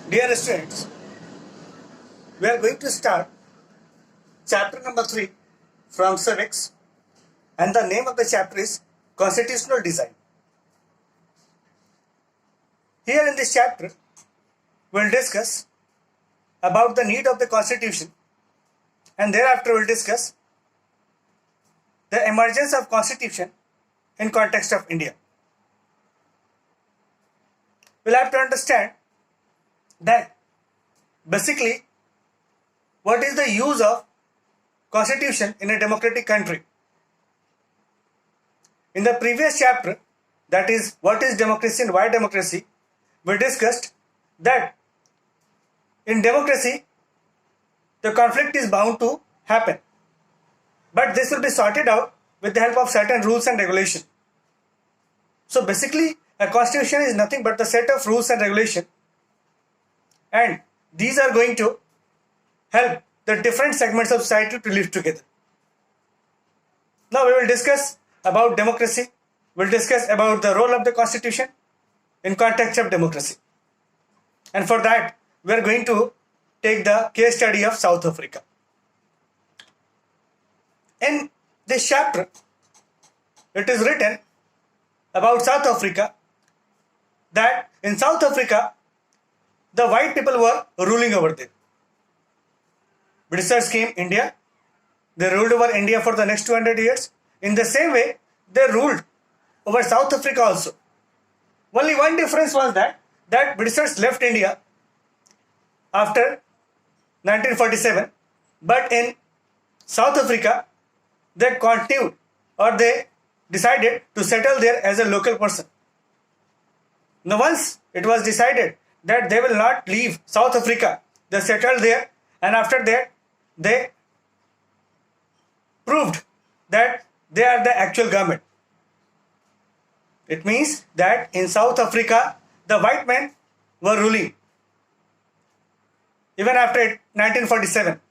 Dear students, we are going to start chapter number 3 from civics, and the name of the chapter is Constitutional Design. Here in this chapter, we will discuss about the need of the constitution, and thereafter we will discuss the emergence of constitution in context of India. We will have to understand that basically what is the use of constitution in a democratic country. In the previous chapter, that is what is democracy and why democracy, we discussed that in democracy the conflict is bound to happen, but this will be sorted out with the help of certain rules and regulation. So basically a constitution is nothing but the set of rules and regulation, and these are going to help the different segments of society to live together. Now we will discuss about democracy. We will discuss about the role of the constitution in context of democracy. And for that, we are going to take the case study of South Africa. In this chapter, it is written about South Africa that in South Africa, the white people were ruling over there. Britishers came India, they ruled over India for the next 200 years. In the same way, they ruled over South Africa also. Only one difference was that Britishers left India after 1947, but in South Africa, they continued or they decided to settle there as a local person. Now once it was decided that they will not leave South Africa, they settled there, and after that they proved that they are the actual government. It means that in South Africa the white men were ruling even after 1947.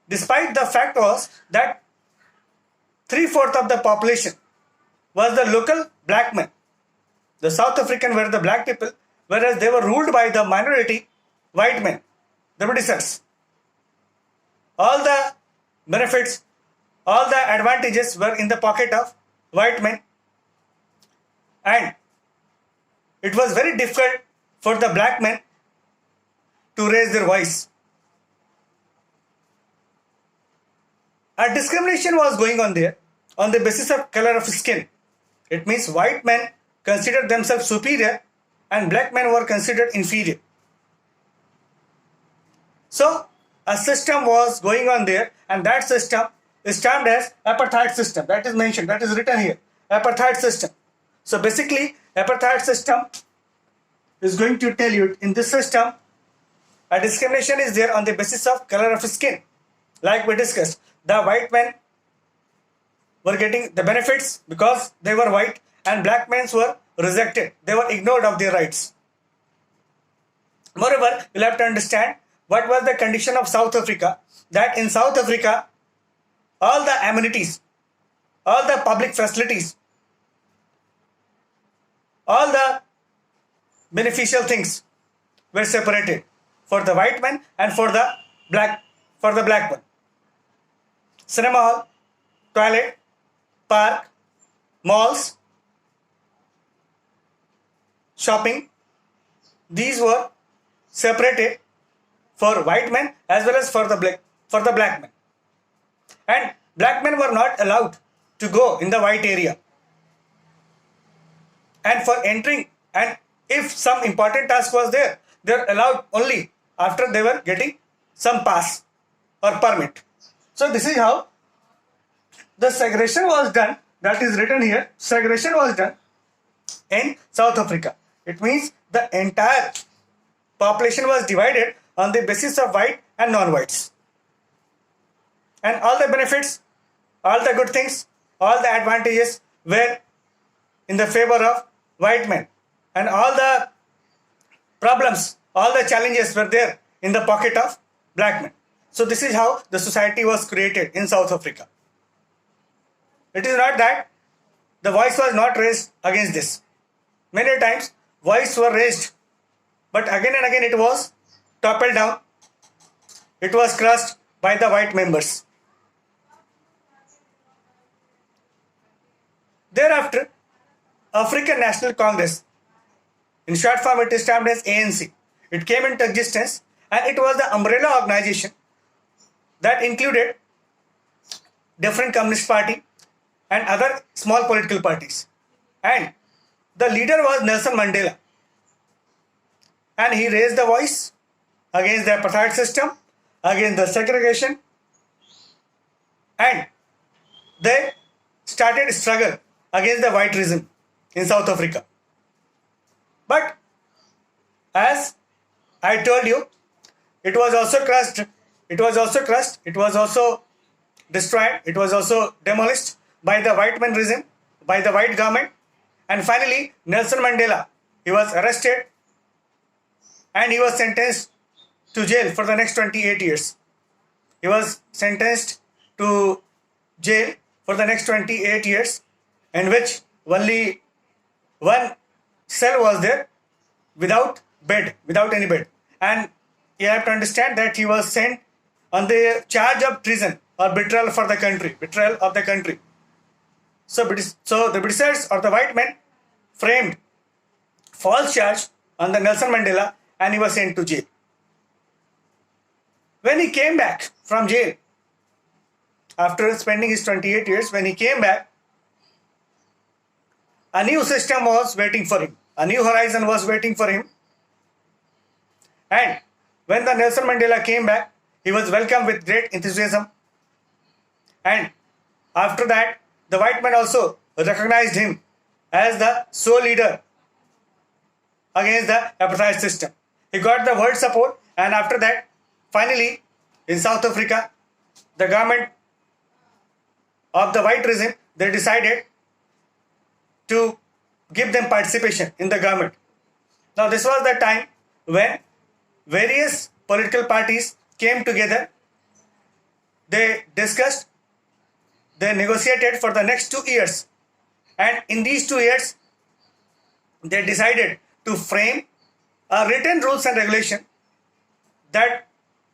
Despite the fact was that 3/4 of the population was the local black men. The South African were the black people, whereas they were ruled by the minority white men, the Britishers. All the benefits, all the advantages were in the pocket of white men, and it was very difficult for the black men to raise their voice. A discrimination was going on there on the basis of color of skin. It means white men considered themselves superior and black men were considered inferior. So a system was going on there, and that system is termed as apartheid system. That is mentioned, that is written here, apartheid system. So basically apartheid system is going to tell you in this system a discrimination is there on the basis of color of skin. Like we discussed, the white men were getting the benefits because they were white, and black men were rejected. They were ignored of their rights. Moreover, you'll have to understand what was the condition of South Africa, that in South Africa, all the amenities, all the public facilities, all the beneficial things were separated for the white man and for the black one. Cinema hall, toilet, park, malls, shopping, these were separated for white men as well as for the black men. And black men were not allowed to go in the white area. And for entering, and if some important task was there, they were allowed only after they were getting some pass or permit. So this is how the segregation was done. That is written here. Segregation was done in South Africa. It means the entire population was divided on the basis of white and non-whites. And all the benefits, all the good things, all the advantages were in the favor of white men. And all the problems, all the challenges were there in the pocket of black men. So this is how the society was created in South Africa. It is not that the voice was not raised against this. Many times voice were raised but again and again it was toppled down. It was crushed by the white members. Thereafter, African National Congress, in short form it is termed as ANC, it came into existence, and it was the umbrella organization that included different Communist Party and other small political parties. And the leader was Nelson Mandela. And he raised the voice against the apartheid system, against the segregation, and they started a struggle against the white regime in South Africa. But as I told you, it was also crushed, it was also destroyed, it was also demolished by the white man regime, by the white government. And finally, Nelson Mandela, he was arrested and he was sentenced to jail for the next 28 years. He was sentenced to jail for the next 28 years, in which only one cell was there without any bed. And you have to understand that he was sent on the charge of treason or betrayal of the country. So the Britishers or the white men framed false charge on the Nelson Mandela and he was sent to jail. When he came back from jail, after spending his 28 years, when he came back, a new system was waiting for him. A new horizon was waiting for him. And when the Nelson Mandela came back, he was welcomed with great enthusiasm. And after that, the white men also recognized him as the sole leader against the apartheid system. He got the world support, and after that, finally, in South Africa, the government of the white regime, they decided to give them participation in the government. Now, this was the time when various political parties came together. They discussed, they negotiated for the next 2 years. And in these 2 years, they decided to frame a written rules and regulation that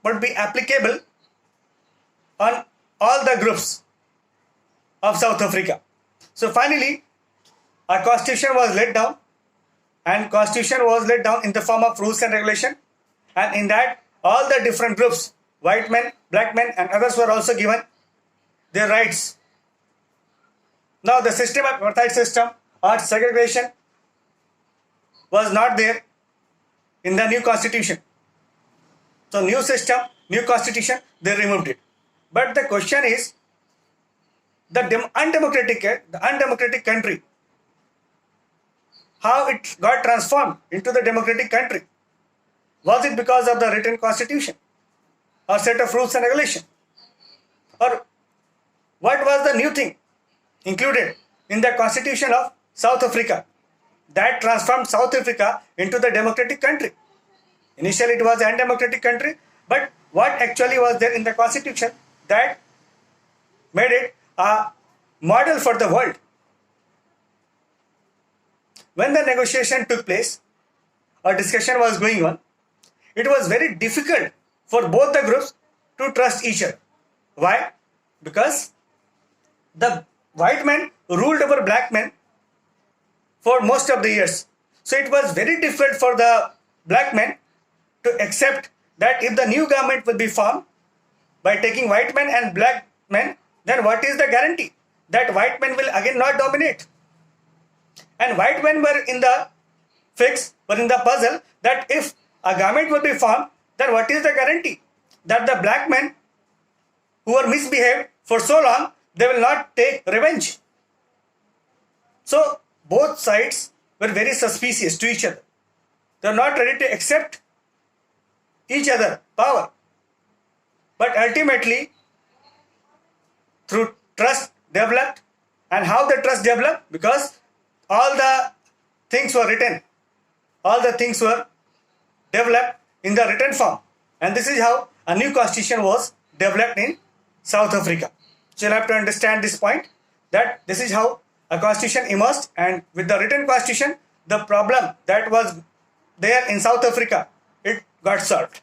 would be applicable on all the groups of South Africa. So finally, a constitution was laid down, and constitution was laid down in the form of rules and regulation, and in that all the different groups, white men, black men and others, were also given their rights. Now the system of apartheid system or segregation was not there in the new constitution. So new system, new constitution, they removed it. But the question is, the undemocratic country, how it got transformed into the democratic country? Was it because of the written constitution or set of rules and regulation? Or what was the new thing included in the constitution of South Africa that transformed South Africa into the democratic country? Initially it was an undemocratic country, but what actually was there in the constitution that made it a model for the world? When the negotiation took place or discussion was going on, it was very difficult for both the groups to trust each other. Why? Because the white men ruled over black men for most of the years. So it was very difficult for the black men to accept that if the new government will be formed by taking white men and black men, then what is the guarantee that white men will again not dominate? And white men were in the puzzle that if a government will be formed, then what is the guarantee that the black men who were misbehaved for so long, they will not take revenge? So both sides were very suspicious to each other. They are not ready to accept each other power. But ultimately, through trust developed. And how the trust developed? Because all the things were written. All the things were developed in the written form. And this is how a new constitution was developed in South Africa. So you have to understand this point, that this is how a constitution emerged, and with the written constitution, the problem that was there in South Africa, it got solved.